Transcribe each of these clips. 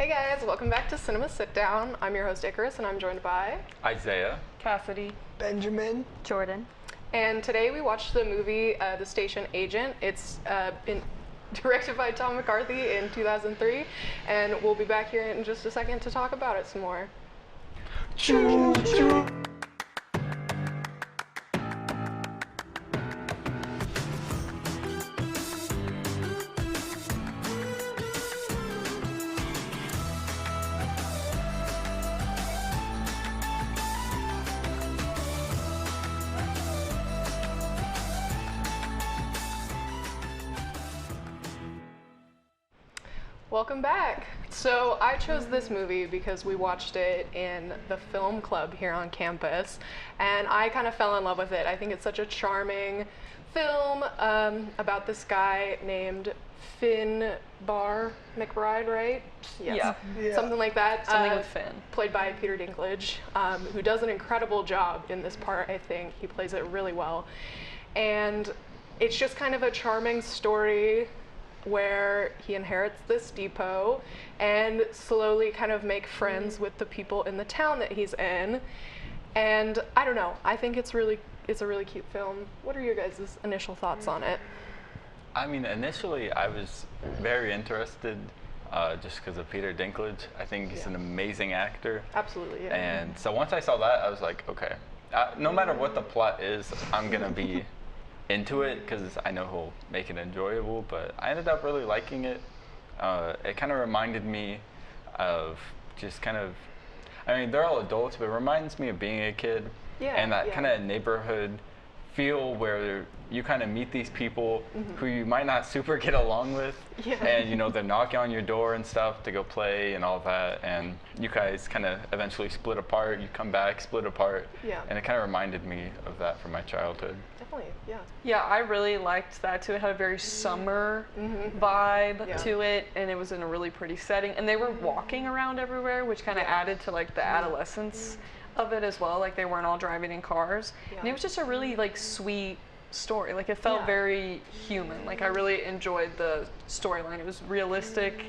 Hey guys, welcome back to Cinema Sitdown. I'm your host Icarus and I'm joined by Isaiah, Cassidy, Benjamin, Jordan. And today we watched the movie The Station Agent. It's been directed by Tom McCarthy in 2003, and we'll be back here in just a second to talk about it some more. choo choo. Welcome back. So I chose this movie because we watched it in the film club here on campus, and I kind of fell in love with it. I think it's such a charming film about this guy named Finn Barr McBride, right? Yes. Yeah. Something like that. Something with Finn. Played by Peter Dinklage, who does an incredible job in this part, I think. He plays it really well. And it's just kind of a charming story where he inherits this depot and slowly kind of make friends with the people in the town that he's in. And I don't know, I think it's a really cute film. What are your guys' initial thoughts on it? I mean, initially I was very interested just because of Peter Dinklage. I think he's an amazing actor. Absolutely, yeah. And so once I saw that, I was like, okay, no matter what the plot is, I'm going to be into it because I know he'll make it enjoyable. But I ended up really liking it. It kind of reminded me of just kind of, I mean, they're all adults, but it reminds me of being a kid. Yeah, and that yeah. kind of neighborhood feel where you kind of meet these people who you might not super get along with. Yeah. And, you know, they're knocking on your door and stuff to go play and all that. And you guys kind of eventually split apart. You come back, split apart. Yeah. And it kind of reminded me of that from my childhood. Definitely, yeah. Yeah, I really liked that too. It had a very summer vibe Yeah. to it, and it was in a really pretty setting. And they were walking around everywhere, which kind of added to like the adolescence of it as well. Like they weren't all driving in cars, and it was just a really like sweet story. Like it felt Yeah. very human. Like I really enjoyed the storyline. It was realistic,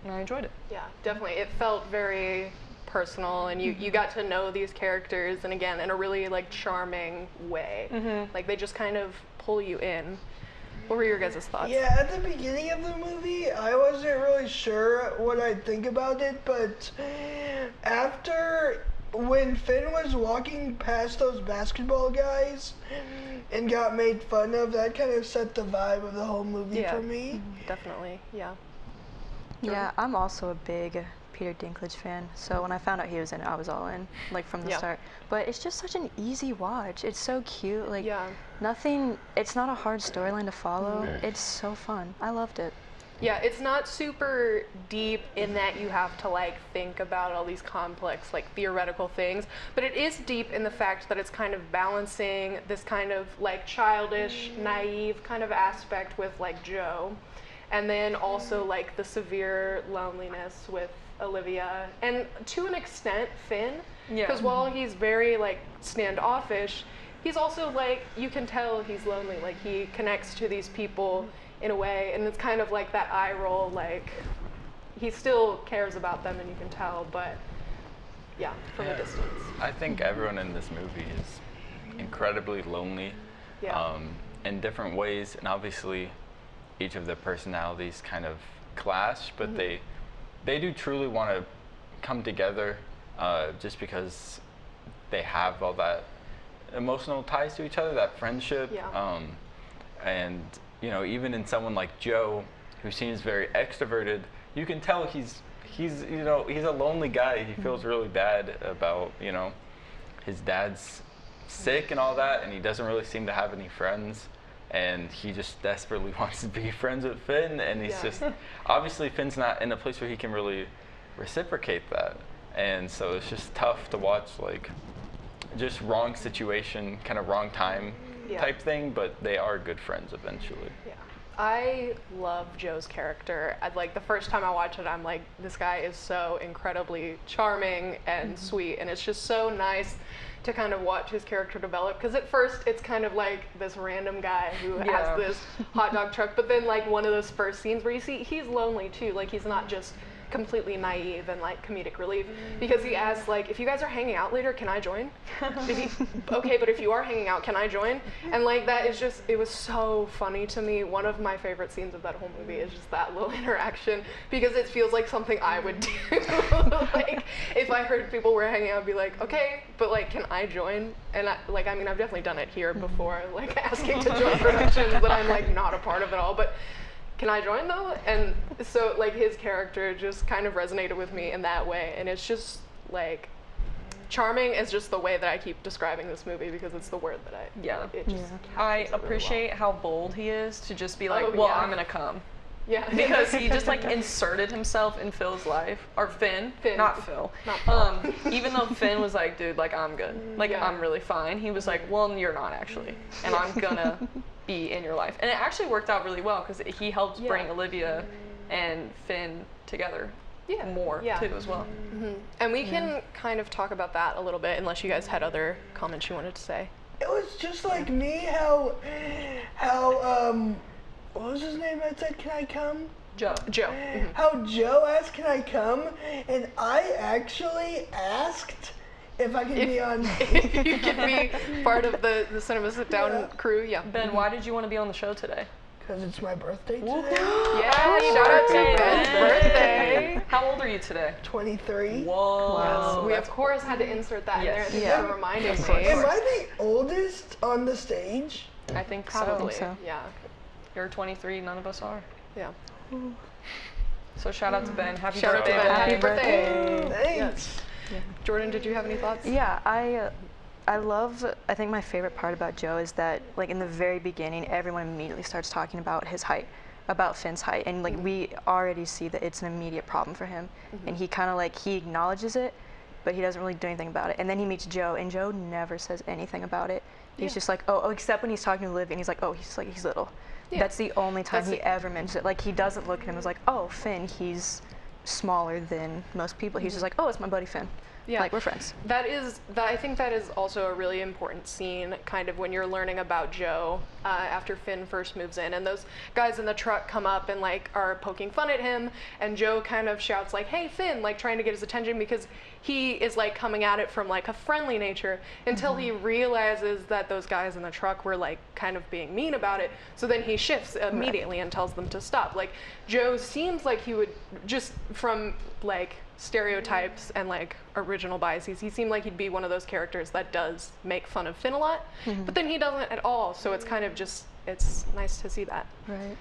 and I enjoyed it. Yeah, definitely. It felt very personal, and you got to know these characters, and again, in a really like charming way. Like they just kind of pull you in. What were your guys' thoughts? Yeah, at the beginning of the movie, I wasn't really sure what I'd think about it, but after, when Finn was walking past those basketball guys and got made fun of, that kind of set the vibe of the whole movie for me. Definitely, yeah. Yeah, I'm also a big Peter Dinklage fan, so when I found out he was in it, I was all in, like from the start. But it's just such an easy watch. It's so cute, like nothing, it's not a hard storyline to follow. It's so fun. I loved it. Yeah, it's not super deep in that you have to like think about all these complex like theoretical things, but it is deep in the fact that it's kind of balancing this kind of like childish, naive kind of aspect with like Joe, and then also like the severe loneliness with Olivia, and to an extent Finn, because while he's very like standoffish, he's also like, you can tell he's lonely, like he connects to these people in a way, and it's kind of like that eye roll, like he still cares about them and you can tell, but yeah, from a distance. I think everyone in this movie is incredibly lonely in different ways, and obviously each of their personalities kind of clash, but they do truly want to come together just because they have all that emotional ties to each other, that friendship. And you know, even in someone like Joe, who seems very extroverted, you can tell he's you know, he's a lonely guy. He feels really bad about, you know, his dad's sick and all that, and he doesn't really seem to have any friends. And he just desperately wants to be friends with Finn, and he's just, obviously Finn's not in a place where he can really reciprocate that. And so it's just tough to watch, like, just wrong situation, kind of wrong time type thing, but they are good friends eventually. Yeah. I love Joe's character. Like the first time I watched it, I'm like, this guy is so incredibly charming and sweet, and it's just so nice to kind of watch his character develop, because at first it's kind of like this random guy who has this hot dog truck, but then like one of those first scenes where you see he's lonely too, like he's not just completely naive and like comedic relief, because he asks like, if you guys are hanging out later, can I join? Okay, but if you are hanging out, can I join? And like that is just, it was so funny to me. One of my favorite scenes of that whole movie is just that little interaction, because it feels like something I would do. Like if I heard people were hanging out, I'd be like, okay, but like, can I join? And I mean, I've definitely done it here before, like asking to join productions that I'm like not a part of at all, but can I join though? And so like his character just kind of resonated with me in that way, and it's just like charming is just the way that I keep describing this movie, because it's the word that I appreciate how bold he is to just be like, I'm gonna come. Yeah. Because he just like inserted himself in Phil's life, or Finn. Not Phil. Not Phil. Even though Finn was like, dude, like I'm good, like I'm really fine. He was like, well, you're not actually, and I'm gonna be in your life. And it actually worked out really well, because he helped bring Olivia and Finn together more too as well. And we can kind of talk about that a little bit, unless you guys had other comments you wanted to say. It was just like me, how what was his name that said, can I come? Joe. How Joe asked, can I come? And I actually asked if I could be on. If you could be part of the Cinema Sitdown crew, Ben, why did you want to be on the show today? Because it's my birthday today. Yeah, shout out to Ben's birthday. How old are you today? 23. Whoa. Wow. We of course had to insert that in there to remind us. Am I the oldest on the stage? I think Probably. so. Yeah. You're 23, none of us are. Yeah. So shout out to Ben. Happy Shout birthday. out to Ben. Ben. Happy birthday. Thanks. Yes. Jordan, did you have any thoughts? Yeah, I think my favorite part about Joe is that, like, in the very beginning, everyone immediately starts talking about his height, about Finn's height, and like we already see that it's an immediate problem for him, and he kind of like, he acknowledges it, but he doesn't really do anything about it. And then he meets Joe, and Joe never says anything about it. He's just like, oh, except when he's talking to Olivia, and he's like, oh, he's little. Yeah. That's the only time he ever mentions it. Like, he doesn't look at him as like, oh, Finn, he's smaller than most people. He's just like, oh, it's my buddy Finn. Yeah. Like, we're friends. I think that is also a really important scene, kind of when you're learning about Joe after Finn first moves in, and those guys in the truck come up and like are poking fun at him, and Joe kind of shouts like, hey Finn, like trying to get his attention, because he is like coming at it from like a friendly nature, until he realizes that those guys in the truck were like kind of being mean about it. So then he shifts immediately and tells them to stop. Like, Joe seems like he would, just from like stereotypes and like original biases, he seemed like he'd be one of those characters that does make fun of Finn a lot, but then he doesn't at all. So it's kind of just, it's nice to see that. Right.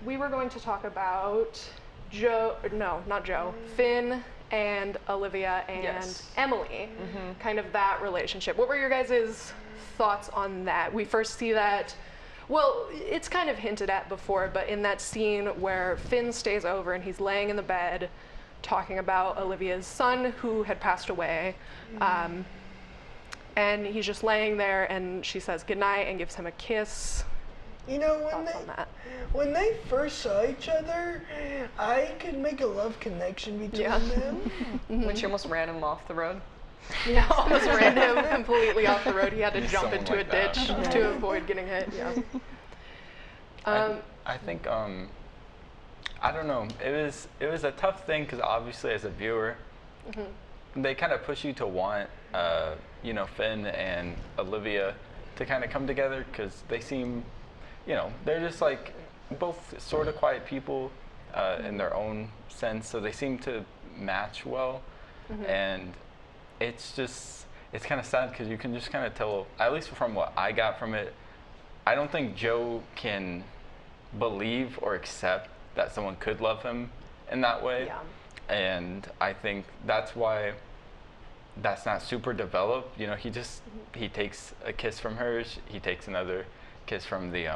We were going to talk about Finn and Olivia and Emily, kind of that relationship. What were your guys' thoughts on that? We first see that, well, it's kind of hinted at before, but in that scene where Finn stays over and he's laying in the bed talking about Olivia's son who had passed away, and he's just laying there, and she says goodnight and gives him a kiss. You know, when they first saw each other, I could make a love connection between them. When she almost ran him off the road. Yeah, almost ran him completely off the road. He had to jump into a like ditch to avoid getting hit. Yeah. I think I don't know. It was a tough thing, because obviously as a viewer, they kind of push you to want Finn and Olivia to kind of come together, because they seem, they're just like both sort of quiet people in their own sense, so they seem to match well, and it's kind of sad, because you can just kind of tell, at least from what I got from it, I don't think Joe can believe or accept that someone could love him in that way. Yeah. And I think that's why that's not super developed. He takes a kiss from her, he takes another kiss from the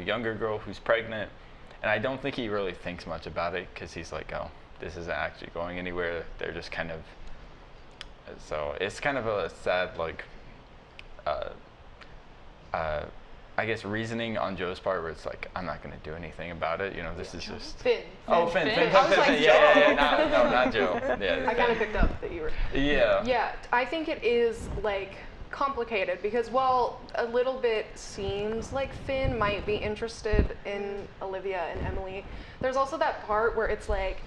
younger girl who's pregnant, and I don't think he really thinks much about it, because he's like, oh, this isn't actually going anywhere. They're just kind of, so it's kind of a sad, like, I guess reasoning on Joe's part, where it's like, I'm not going to do anything about it. This is just Finn. Oh, Finn. I was like, Yeah. No, not Joe. Yeah. I kind of picked up that you were. Yeah. Yeah, I think it is like complicated, because while a little bit seems like Finn might be interested in Olivia and Emily, there's also that part where it's like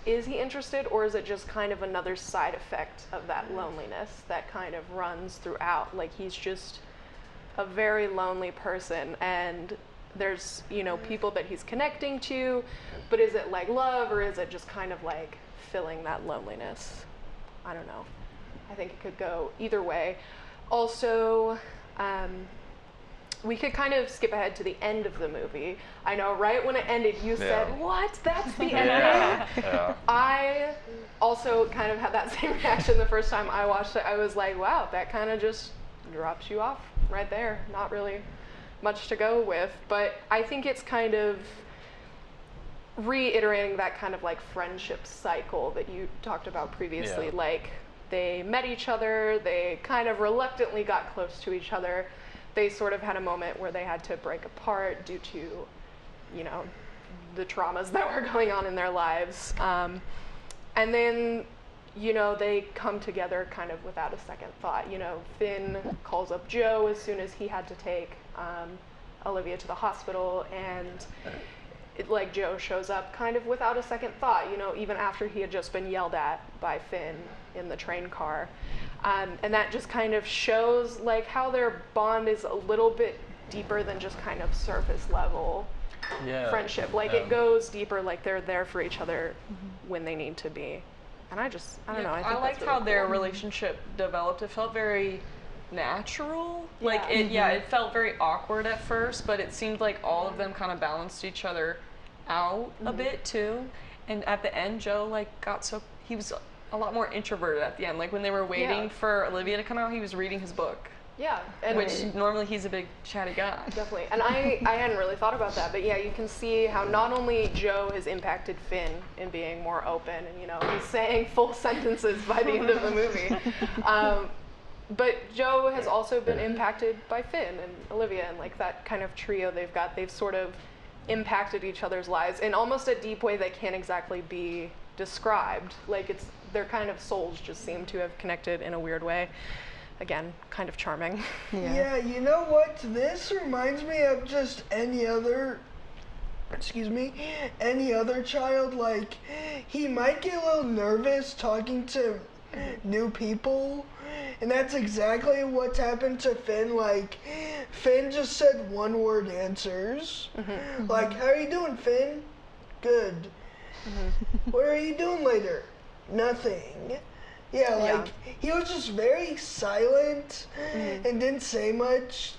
is he interested, or is it just kind of another side effect of that loneliness that kind of runs throughout? Like, he's just a very lonely person, and there's, you know, people that he's connecting to, but is it like love, or is it just kind of like filling that loneliness? I don't know. I think it could go either way. Also, we could kind of skip ahead to the end of the movie. I know, right when it ended, you said, "What? That's the ending?" Yeah. I also kind of had that same reaction the first time I watched it. I was like, wow, that kind of just drops you off right there. Not really much to go with. But I think it's kind of reiterating that kind of like friendship cycle that you talked about previously. Yeah. Like, they met each other, they kind of reluctantly got close to each other. They sort of had a moment where they had to break apart due to, you know, the traumas that were going on in their lives. And then, you know, they come together kind of without a second thought. You know, Finn calls up Joe as soon as he had to take Olivia to the hospital, and like Joe shows up kind of without a second thought, you know, even after he had just been yelled at by Finn in the train car. And that just kind of shows like how their bond is a little bit deeper than just kind of surface level friendship. Like, it goes deeper, like they're there for each other when they need to be. And I don't know. I liked really how their cool. relationship developed. It felt very natural. Like, Yeah. it felt very awkward at first, but it seemed like all of them kind of balanced each other out a bit too. And at the end, Joe like he was a lot more introverted at the end. Like, when they were waiting for Olivia to come out, he was reading his book. Yeah, and which normally he's a big chatty guy. Definitely, and I hadn't really thought about that, but yeah, you can see how not only Joe has impacted Finn in being more open, and you know, he's saying full sentences by the end of the movie, but Joe has also been impacted by Finn and Olivia, and like that kind of trio they've sort of impacted each other's lives in almost a deep way that can't exactly be described. Like, their kind of souls just seem to have connected in a weird way. Again, kind of charming. Yeah, you know what? This reminds me of just any other child. Like, he might get a little nervous talking to new people, and that's exactly what's happened to Finn. Like, Finn just said one-word answers. Like, how are you doing, Finn? Good. What are you doing later? Nothing. Yeah, like, he was just very silent and didn't say much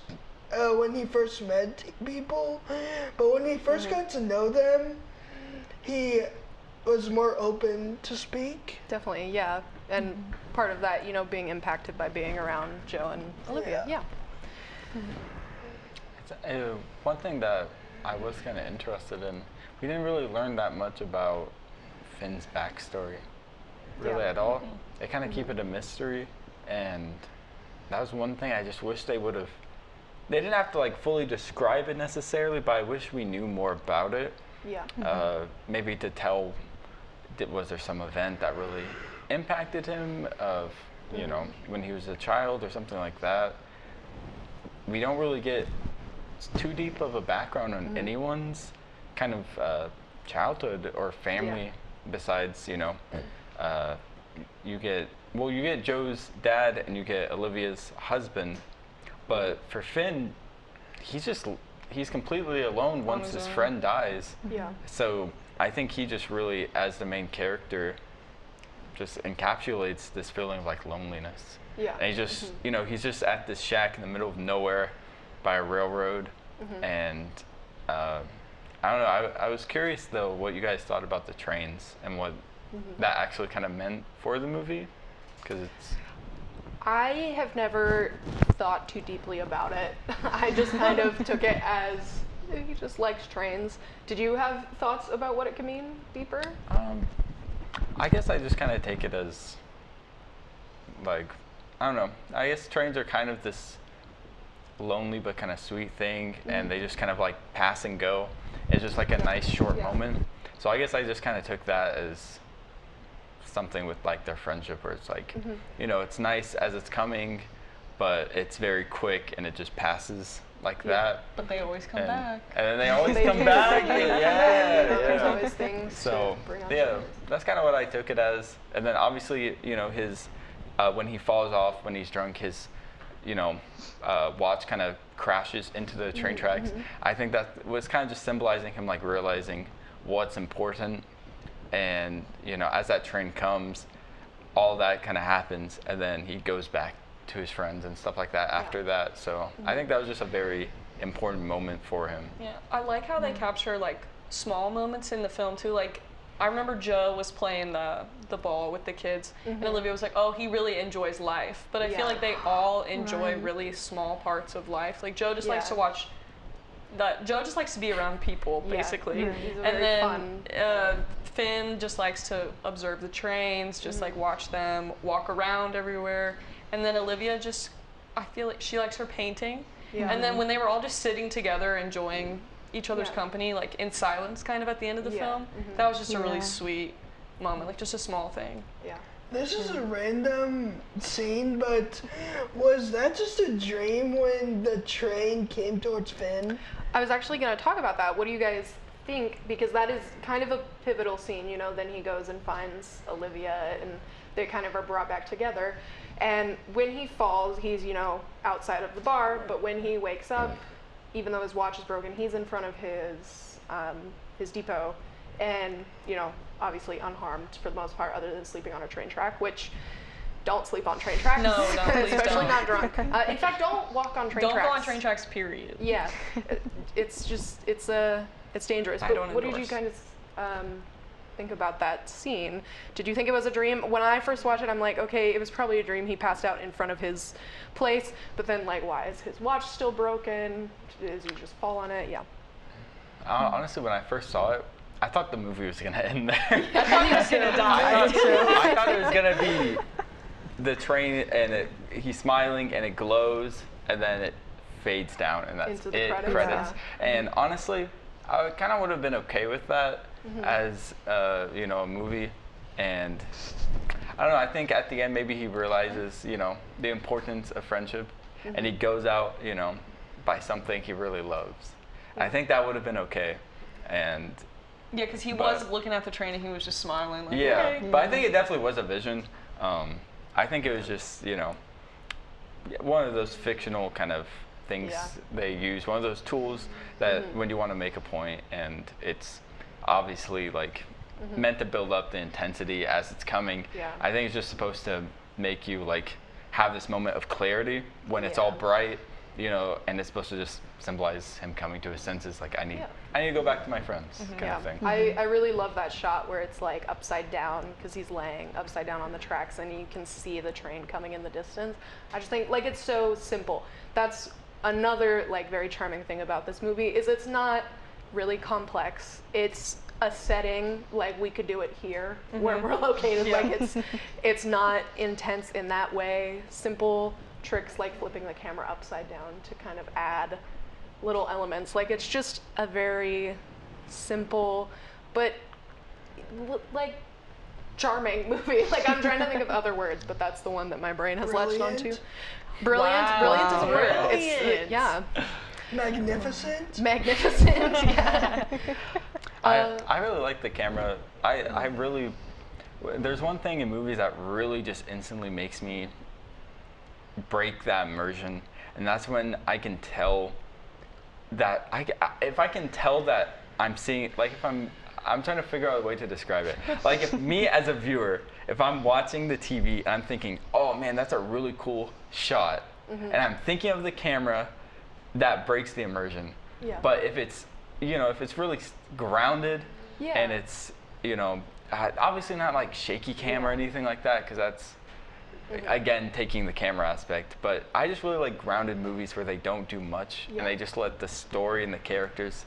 when he first met people. But when he first got to know them, he was more open to speak. Definitely, yeah. And part of that, you know, being impacted by being around Joe and Olivia. Yeah. One thing that I was kind of interested in, we didn't really learn that much about Finn's backstory. Really at all. They kind of keep it a mystery, and that was one thing I just wish they would have. They didn't have to like fully describe it necessarily, but I wish we knew more about it. Yeah. Maybe to tell, was there some event that really impacted him of, you know, when he was a child or something like that. We don't really get too deep of a background on anyone's kind of childhood or family besides, you know, you get Joe's dad and you get Olivia's husband, but for Finn, he's completely alone once his friend dies. Yeah. So I think he just really, as the main character, just encapsulates this feeling of like loneliness. Yeah. And he just, you know, he's just at this shack in the middle of nowhere by a railroad, and I don't know. I was curious though what you guys thought about the trains and what that actually kind of meant for the movie, because I have never thought too deeply about it. I just kind of took it as he just likes trains. Did you have thoughts about what it could mean deeper? I guess I just kind of take it as like, I don't know. I guess trains are kind of this lonely but kind of sweet thing, and they just kind of like pass and go. It's just like a nice short moment. So I guess I just kind of took that as something with like their friendship, where it's like, you know, it's nice as it's coming, but it's very quick and it just passes. like that. But they always come back. And then they always come back. There's always things so, to bring up. Yeah, that's kind of what I took it as. And then obviously, you know, his, when he falls off, when he's drunk, his, you know, watch kind of crashes into the train tracks. I think that was kind of just symbolizing him like realizing what's important. And, you know, as that train comes, all that kind of happens, and then he goes back to his friends and stuff like that after that. So I think that was just a very important moment for him. Yeah, I like how they capture like small moments in the film too. Like I remember Joe was playing the ball with the kids, and Olivia was like, "Oh, he really enjoys life." But I feel like they all enjoy really small parts of life. Like Joe just likes to watch. Joe just likes to be around people, basically. And then Finn just likes to observe the trains, just like watch them walk around everywhere. And then Olivia just, I feel like she likes her painting. And then when they were all just sitting together enjoying each other's company, like in silence kind of at the end of the film, that was just a really sweet moment, like just a small thing. This is a random scene, but was that just a dream when the train came towards Finn? I was actually going to talk about that. What do you guys think? Because that is kind of a pivotal scene, you know, then he goes and finds Olivia and they kind of are brought back together. And when he falls, he's, you know, outside of the bar, but when he wakes up, even though his watch is broken, he's in front of his depot and, you know, obviously unharmed for the most part other than sleeping on a train track, which don't sleep on train tracks. No, please especially don't. not drunk. In fact, don't walk on train tracks. Don't go on train tracks, period. Yeah. It's just, it's dangerous. I But don't what did you endorse. kind of think about that scene? Did you think it was a dream? When I first watched it, I'm like, okay, it was probably a dream. He passed out in front of his place, but then like, why is his watch still broken? Did he just fall on it? Yeah. Honestly, when I first saw it, I thought the movie was gonna end there. I thought he was gonna die. I thought it was gonna be the train and he's smiling and it glows and then it fades down and that's Into the it. credits. And honestly, I kind of would have been okay with that as you know, a movie. And I don't know. I think at the end maybe he realizes, you know, the importance of friendship, and he goes out, you know, by something he really loves. I think that would have been okay. And Yeah, because he was looking at the train and he was just smiling. Like, yeah, okay. but I think it definitely was a vision. I think it was just, you know, one of those fictional kind of things they use, one of those tools that when you want to make a point and it's obviously like meant to build up the intensity as it's coming. I think it's just supposed to make you like have this moment of clarity when it's all bright, you know, and it's supposed to just symbolize him coming to his senses, like I need to go back to my friends, kind of thing. I really love that shot where it's like upside down because he's laying upside down on the tracks and you can see the train coming in the distance. I just think like it's so simple. That's another like very charming thing about this movie is it's not really complex. It's a setting, like we could do it here where we're located. Like it's not intense in that way. Simple tricks like flipping the camera upside down to kind of add little elements. Like it's just a very simple but like charming movie. Like I'm trying to think of other words, but that's the one that my brain has latched onto. Brilliant. Wow. Brilliant is a word. Brilliant. Yeah. Magnificent. Magnificent. Yeah. I really like the camera. I really, there's one thing in movies that really just instantly makes me break that immersion, and that's when I can tell that if I can tell that I'm seeing, like if I'm trying to figure out a way to describe it. Like if me as a viewer, if I'm watching the TV and I'm thinking, oh man, that's a really cool shot, and I'm thinking of the camera, that breaks the immersion. But if it's, you know, if it's really grounded and it's, you know, obviously not like shaky cam or anything like that, because that's again taking the camera aspect, but I just really like grounded movies where they don't do much and they just let the story and the characters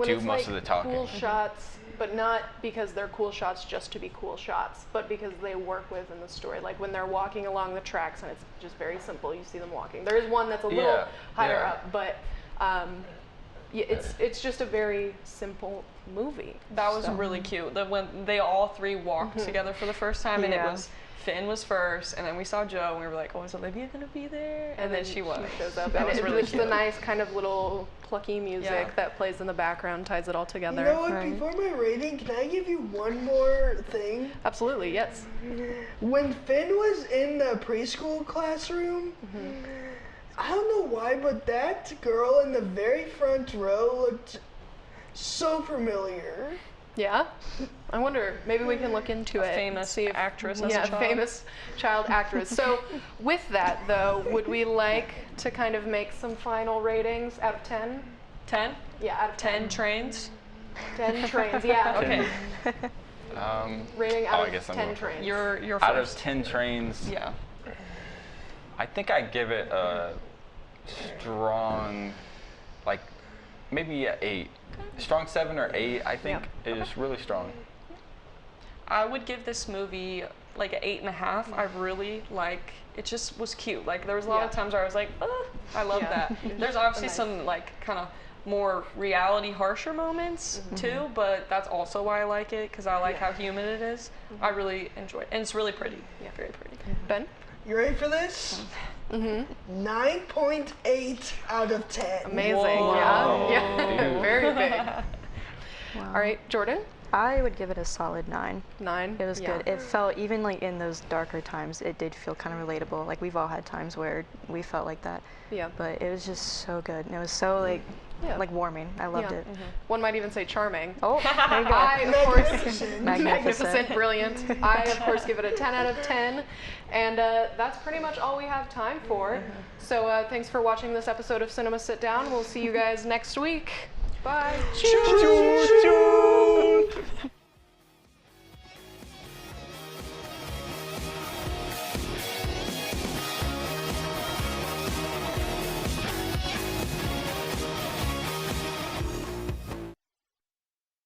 do most of the talking. Cool shots, but not because they're cool shots just to be cool shots, but because they work within the story. Like when they're walking along the tracks and it's just very simple, you see them walking. There is one that's a little higher up, but it's just a very simple movie. That was really cute. When they all three walked together for the first time, and it was Finn was first, and then we saw Joe, and we were like, oh, is Olivia gonna be there? And then she was. She shows up, That and was it's really just cute. the nice kind of little plucky music that plays in the background, ties it all together. You know what? Before my rating, can I give you one more thing? Absolutely, yes. When Finn was in the preschool classroom, I don't know why, but that girl in the very front row looked so familiar. Yeah? I wonder, maybe we can look into it. Famous actress as a child. Famous child actress. So with that, though, would we like to kind of make some final ratings out of 10? 10? Yeah, out of 10. 10 trains? 10 trains, yeah. Okay. Rating out I guess of I'm 10 going trains. You're Out of first. 10 trains, Yeah. I think I give it a strong, like maybe a 8. Strong 7 or 8, I think. It is really strong. I would give this movie like an 8.5. I really it just was cute. Like there was a lot of times where I was like, oh, I love that. There's obviously some like kind of more reality harsher moments too, but that's also why I like it, because I like how human it is. I really enjoy it, and it's really pretty. Yeah, very pretty. Ben? You ready for this? 9.8 out of 10. Amazing. Whoa. Yeah. Very big. All right, Jordan? I would give it a solid 9. 9? It was good. It felt, even like in those darker times, it did feel kind of relatable. Like we've all had times where we felt like that. Yeah. But it was just so good. And it was so like warming. I loved it. One might even say charming. Oh, there you go. I, of course, Magnificent. magnificent, brilliant. I, of course, give it a 10 out of 10. And that's pretty much all we have time for. So thanks for watching this episode of Cinema Sit Down. We'll see you guys next week. Bye. Choo-choo.